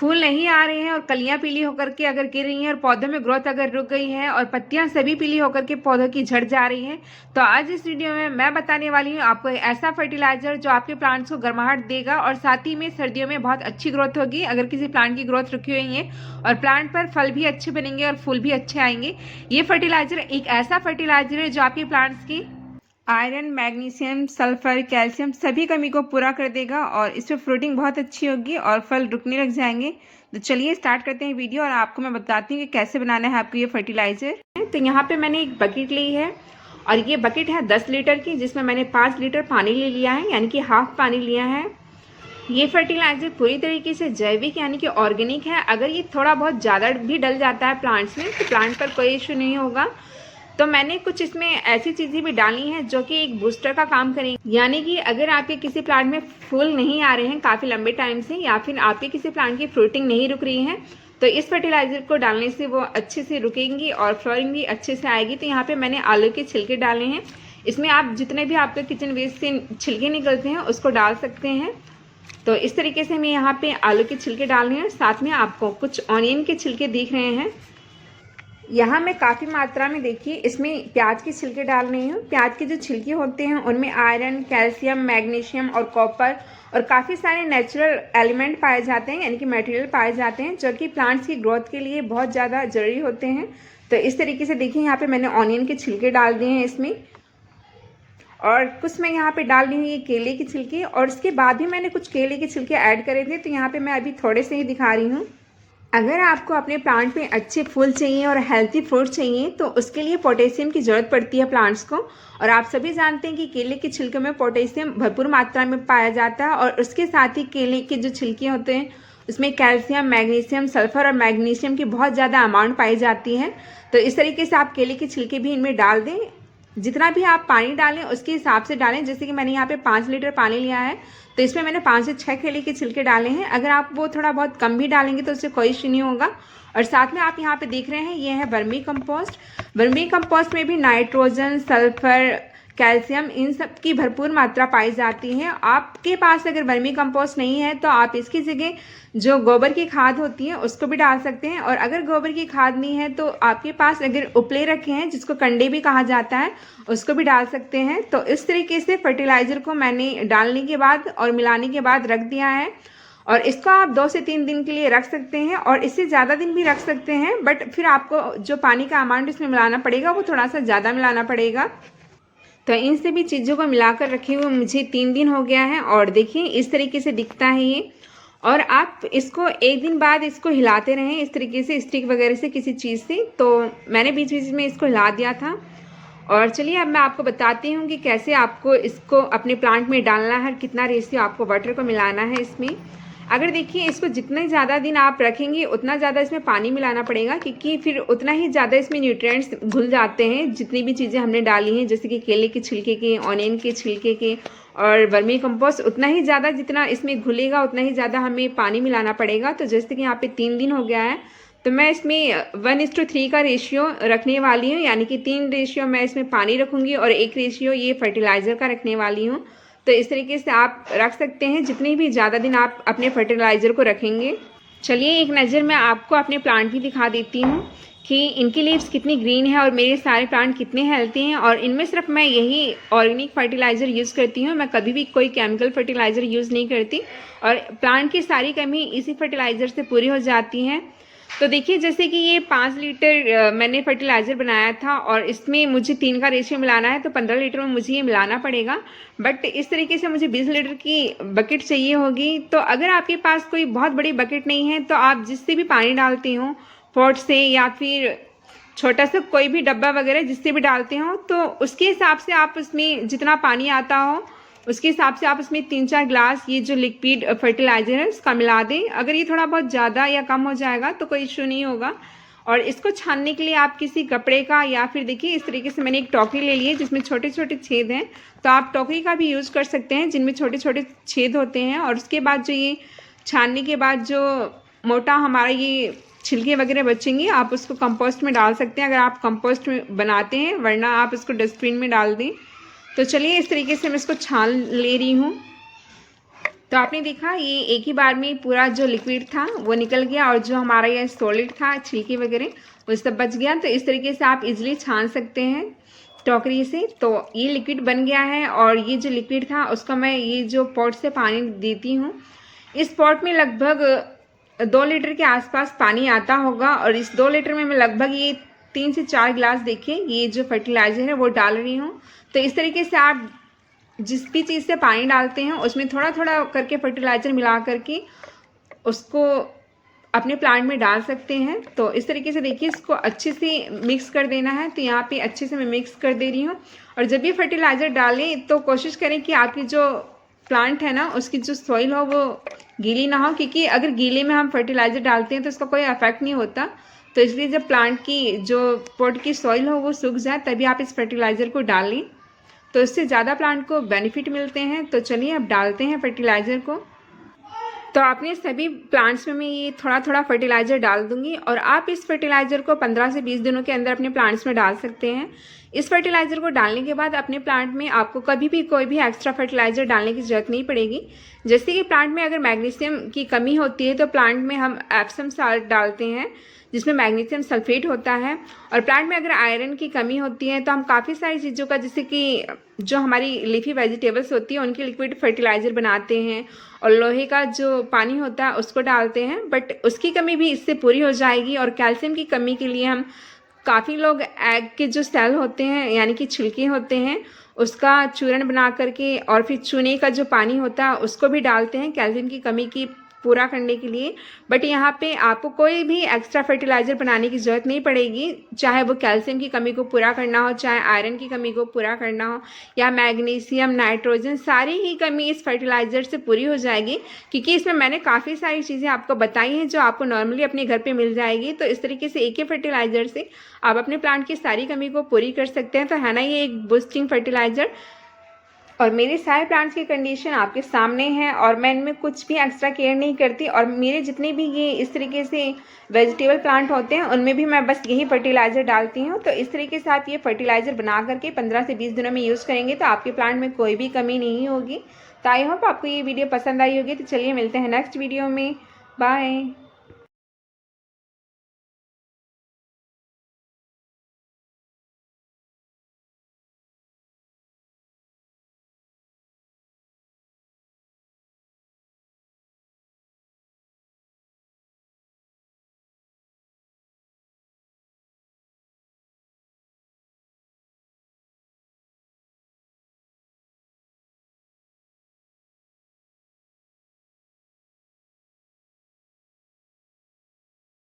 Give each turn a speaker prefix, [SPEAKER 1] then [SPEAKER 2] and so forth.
[SPEAKER 1] फूल नहीं आ रहे हैं और कलियां पीली होकर के अगर गिर रही हैं और पौधों में ग्रोथ अगर रुक गई है और पत्तियां सभी पीली होकर के पौधों की झड़ जा रही हैं, तो आज इस वीडियो में मैं बताने वाली हूँ आपको ऐसा फर्टिलाइजर जो आपके प्लांट्स को गर्माहट देगा और साथ ही में सर्दियों में बहुत अच्छी ग्रोथ होगी। अगर किसी प्लांट की ग्रोथ रुकी हुई है और प्लांट पर फल भी अच्छे बनेंगे और फूल भी अच्छे आएंगे। ये फर्टिलाइजर एक ऐसा फर्टिलाइजर है जो आपके प्लांट्स की आयरन, मैग्नीशियम, सल्फर, कैल्शियम सभी कमी को पूरा कर देगा और इसमें फ्रूटिंग बहुत अच्छी होगी और फल रुकने लग जाएंगे। तो चलिए स्टार्ट करते हैं वीडियो और आपको मैं बताती हूँ कि कैसे बनाना है आपको ये फर्टिलाइजर। तो यहाँ पे मैंने एक बकेट ली है और ये बकेट है 10 लीटर की, जिसमें मैंने 5 लीटर पानी ले लिया है, यानी कि हाफ पानी लिया है। ये फर्टिलाइजर पूरी तरीके से जैविक यानी कि ऑर्गेनिक है। अगर ये थोड़ा बहुत ज़्यादा भी डल जाता है प्लांट्स में तो प्लांट पर कोई इशू नहीं होगा। तो मैंने कुछ इसमें ऐसी चीज़ें भी डाली हैं जो कि एक बूस्टर का काम करेंगी, यानी कि अगर आपके किसी प्लांट में फूल नहीं आ रहे हैं काफ़ी लंबे टाइम से या फिर आपके किसी प्लांट की फ्रूटिंग नहीं रुक रही है, तो इस फर्टिलाइजर को डालने से वो अच्छे से रुकेंगी और फ्लोरिंग भी अच्छे से आएगी। तो यहाँ पे मैंने आलू के छिलके डाले हैं। इसमें आप जितने भी आपके किचन वेस्ट से छिलके निकलते हैं उसको डाल सकते हैं। तो इस तरीके से मैं यहाँ पे आलू के छिलके डाल रही हूँ। साथ में आपको कुछ ऑनियन के छिलके दिख रहे हैं। यहाँ मैं काफ़ी मात्रा में देखिए इसमें प्याज के छिलके डाल रही हूँ। प्याज के जो छिलके होते हैं उनमें आयरन, कैल्शियम, मैग्नीशियम और कॉपर और काफ़ी सारे नेचुरल एलिमेंट पाए जाते हैं, यानी कि मटेरियल पाए जाते हैं जो कि प्लांट्स की ग्रोथ के लिए बहुत ज़्यादा ज़रूरी होते हैं। तो इस तरीके से देखिए यहाँ पे मैंने ऑनियन के छिलके डाल दिए हैं इसमें, और कुछ मैं यहाँ पे डाल रही हूँ ये केले के छिलके, और उसके बाद भी मैंने कुछ केले के छिलके ऐड करे थे। तो यहाँ पे मैं अभी थोड़े से ही दिखा रही हूँ। अगर आपको अपने प्लांट में अच्छे फूल चाहिए और हेल्थी फ्रूट चाहिए तो उसके लिए पोटेशियम की ज़रूरत पड़ती है प्लांट्स को। और आप सभी जानते हैं कि केले के छिलके में पोटेशियम भरपूर मात्रा में पाया जाता है, और उसके साथ ही केले के जो छिलके होते हैं उसमें कैल्शियम, मैग्नीशियम, सल्फर और मैग्नीशियम की बहुत ज़्यादा अमाउंट पाई जाती है। तो इस तरीके से आप केले के छिलके भी इनमें डाल दें। जितना भी आप पानी डालें उसके हिसाब से डालें। जैसे कि मैंने यहाँ पे 5 लीटर पानी लिया है तो इसमें मैंने 5 से 6 केले के छिलके डाले हैं। अगर आप वो थोड़ा बहुत कम भी डालेंगे तो उससे कोई इश्यू नहीं होगा। और साथ में आप यहाँ पे देख रहे हैं ये है वर्मी कंपोस्ट। वर्मी कंपोस्ट में भी नाइट्रोजन, सल्फर, कैल्शियम इन सब की भरपूर मात्रा पाई जाती है। आपके पास अगर वर्मी कंपोस्ट नहीं है तो आप इसकी जगह जो गोबर की खाद होती है उसको भी डाल सकते हैं। और अगर गोबर की खाद नहीं है तो आपके पास अगर उपले रखे हैं जिसको कंडे भी कहा जाता है उसको भी डाल सकते हैं। तो इस तरीके से फर्टिलाइज़र को मैंने डालने के बाद और मिलाने के बाद रख दिया है, और इसको आप 2 से 3 दिन के लिए रख सकते हैं और इससे ज़्यादा दिन भी रख सकते हैं। बट फिर आपको जो पानी का अमाउंट इसमें मिलाना पड़ेगा वो थोड़ा सा ज़्यादा मिलाना पड़ेगा। तो इन सभी चीज़ों को मिलाकर रखे हुए मुझे 3 दिन हो गया है, और देखिए इस तरीके से दिखता है ये। और आप इसको 1 दिन बाद इसको हिलाते रहें इस तरीके से, स्टिक वगैरह से, किसी चीज़ से। तो मैंने बीच बीच में इसको हिला दिया था। और चलिए अब मैं आपको बताती हूँ कि कैसे आपको इसको अपने प्लांट में डालना है, कितना रेशियो आपको वाटर को मिलाना है इसमें। अगर देखिए इसको जितने ज़्यादा दिन आप रखेंगे उतना ज़्यादा इसमें पानी मिलाना पड़ेगा, क्योंकि फिर उतना ही ज़्यादा इसमें न्यूट्रिएंट्स घुल जाते हैं जितनी भी चीज़ें हमने डाली हैं, जैसे कि केले के छिलके के, ऑनियन के छिलके के और वर्मी कंपोस्ट। उतना ही ज़्यादा जितना इसमें घुलेगा उतना ही ज़्यादा हमें पानी मिलाना पड़ेगा। तो जैसे कि यहाँ पे 3 दिन हो गया है तो मैं इसमें 1:3 का रेशियो रखने वाली हूँ, यानी कि 3 रेशियो मैं इसमें पानी रखूँगी और 1 रेशियो ये फर्टिलाइज़र का रखने वाली हूँ। तो इस तरीके से आप रख सकते हैं जितनी भी ज़्यादा दिन आप अपने फर्टिलाइज़र को रखेंगे। चलिए एक नज़र मैं आपको अपने प्लांट भी दिखा देती हूँ कि इनकी लीव्स कितनी ग्रीन है और मेरे सारे प्लांट कितने हेल्थी हैं। और इनमें सिर्फ मैं यही ऑर्गेनिक फर्टिलाइज़र यूज़ करती हूँ, मैं कभी भी कोई केमिकल फर्टिलाइज़र यूज़ नहीं करती, और प्लांट की सारी कमी इसी फर्टिलाइज़र से पूरी हो जाती हैं। तो देखिए जैसे कि ये 5 लीटर मैंने फर्टिलाइज़र बनाया था और इसमें मुझे 3 का रेशियो मिलाना है, तो 15 लीटर में मुझे ये मिलाना पड़ेगा। बट इस तरीके से मुझे 20 लीटर की बकेट चाहिए होगी। तो अगर आपके पास कोई बहुत बड़ी बकेट नहीं है तो आप जिससे भी पानी डालते हो, पॉट से या फिर छोटा सा कोई भी डब्बा वगैरह जिससे भी डालते हो, तो उसके हिसाब से आप उसमें जितना पानी आता हो उसके हिसाब से आप उसमें 3-4 ग्लास ये जो लिक्विड फर्टिलाइज़र है उसका मिला दें। अगर ये थोड़ा बहुत ज़्यादा या कम हो जाएगा तो कोई इशू नहीं होगा। और इसको छानने के लिए आप किसी कपड़े का या फिर देखिए इस तरीके से मैंने एक टोकरी ले ली है जिसमें छोटे छोटे छेद हैं, तो आप टोकरी का भी यूज़ कर सकते हैं जिनमें छोटे छोटे छेद होते हैं। और उसके बाद जो ये छानने के बाद जो मोटा हमारा ये छिलके वगैरह बचेंगे आप उसको कंपोस्ट में डाल सकते हैं, अगर आप कंपोस्ट में बनाते हैं, वरना आप इसको डस्टबिन में डाल दें। तो चलिए इस तरीके से मैं इसको छान ले रही हूँ। तो आपने देखा ये एक ही बार में पूरा जो लिक्विड था वो निकल गया और जो हमारा ये सॉलिड था छिलके वगैरह वो सब बच गया। तो इस तरीके से आप इजीली छान सकते हैं टोकरी से। तो ये लिक्विड बन गया है और ये जो लिक्विड था उसका मैं ये जो पॉट से पानी देती हूँ, इस पॉट में लगभग 2 लीटर के आसपास पानी आता होगा और इस 2 लीटर में मैं लगभग ये 3 से 4 गिलास देखिए ये जो फर्टिलाइज़र है वो डाल रही हूँ। तो इस तरीके से आप जिस भी चीज़ से पानी डालते हैं उसमें थोड़ा थोड़ा करके फर्टिलाइज़र मिला करके उसको अपने प्लांट में डाल सकते हैं। तो इस तरीके से देखिए इसको अच्छे से मिक्स कर देना है। तो यहाँ पे अच्छे से मैं मिक्स कर दे रही हूँ। और जब भी फर्टिलाइज़र डालें तो कोशिश करें कि आपकी जो प्लांट है ना उसकी जो सॉइल हो वो गीली ना हो, क्योंकि अगर गीले में हम फर्टिलाइज़र डालते हैं तो इसका कोई इफेक्ट नहीं होता। तो इसलिए जब प्लांट की जो पॉट की सॉइल हो वो सूख जाए तभी आप इस फर्टिलाइज़र को डालें, तो इससे ज़्यादा प्लांट को बेनिफिट मिलते हैं। तो चलिए अब डालते हैं फर्टिलाइज़र को। तो आपने सभी प्लांट्स में मैं ये थोड़ा थोड़ा फर्टिलाइज़र डाल दूंगी और आप इस फर्टिलाइज़र को 15 से 20 दिनों के अंदर अपने प्लांट्स में डाल सकते हैं। इस फर्टिलाइज़र को डालने के बाद अपने प्लांट में आपको कभी भी कोई भी एक्स्ट्रा फर्टिलाइज़र डालने की ज़रूरत नहीं पड़ेगी। जैसे कि प्लांट में अगर मैग्नीशियम की कमी होती है तो प्लांट में हम एप्सम साल्ट डालते हैं जिसमें मैग्नीशियम सल्फेट होता है। और प्लांट में अगर आयरन की कमी होती है तो हम काफ़ी सारी चीज़ों का, जैसे कि जो हमारी लीफी वेजिटेबल्स होती है उनकी लिक्विड फर्टिलाइज़र बनाते हैं और लोहे का जो पानी होता है उसको डालते हैं, बट उसकी कमी भी इससे पूरी हो जाएगी। और कैल्शियम की कमी के लिए हम काफ़ी लोग एग के जो सेल होते हैं यानी कि छिलके होते हैं उसका चूर्ण बना करके और फिर चूने का जो पानी होता है उसको भी डालते हैं कैल्शियम की कमी की पूरा करने के लिए। बट यहाँ पे आपको कोई भी एक्स्ट्रा फर्टिलाइज़र बनाने की ज़रूरत नहीं पड़ेगी, चाहे वो कैल्शियम की कमी को पूरा करना हो, चाहे आयरन की कमी को पूरा करना हो, या मैग्नीशियम, नाइट्रोजन, सारी ही कमी इस फर्टिलाइज़र से पूरी हो जाएगी, क्योंकि इसमें मैंने काफ़ी सारी चीज़ें आपको बताई हैं जो आपको नॉर्मली अपने घर पर मिल जाएगी। तो इस तरीके से एक ही फर्टिलाइज़र से आप अपने प्लांट की सारी कमी को पूरी कर सकते हैं। तो है ना ये एक बूस्टिंग फर्टिलाइज़र। और मेरे सारे प्लांट्स की कंडीशन आपके सामने है और मैं इनमें कुछ भी एक्स्ट्रा केयर नहीं करती। और मेरे जितने भी ये इस तरीके से वेजिटेबल प्लांट होते हैं उनमें भी मैं बस यही फर्टिलाइज़र डालती हूँ। तो इस तरीके से आप ये फर्टिलाइज़र बना करके 15 से 20 दिनों में यूज़ करेंगे तो आपके प्लांट में कोई भी कमी नहीं होगी। तो आई होप आपको ये वीडियो पसंद आई होगी। तो चलिए मिलते हैं नेक्स्ट वीडियो में। बाय।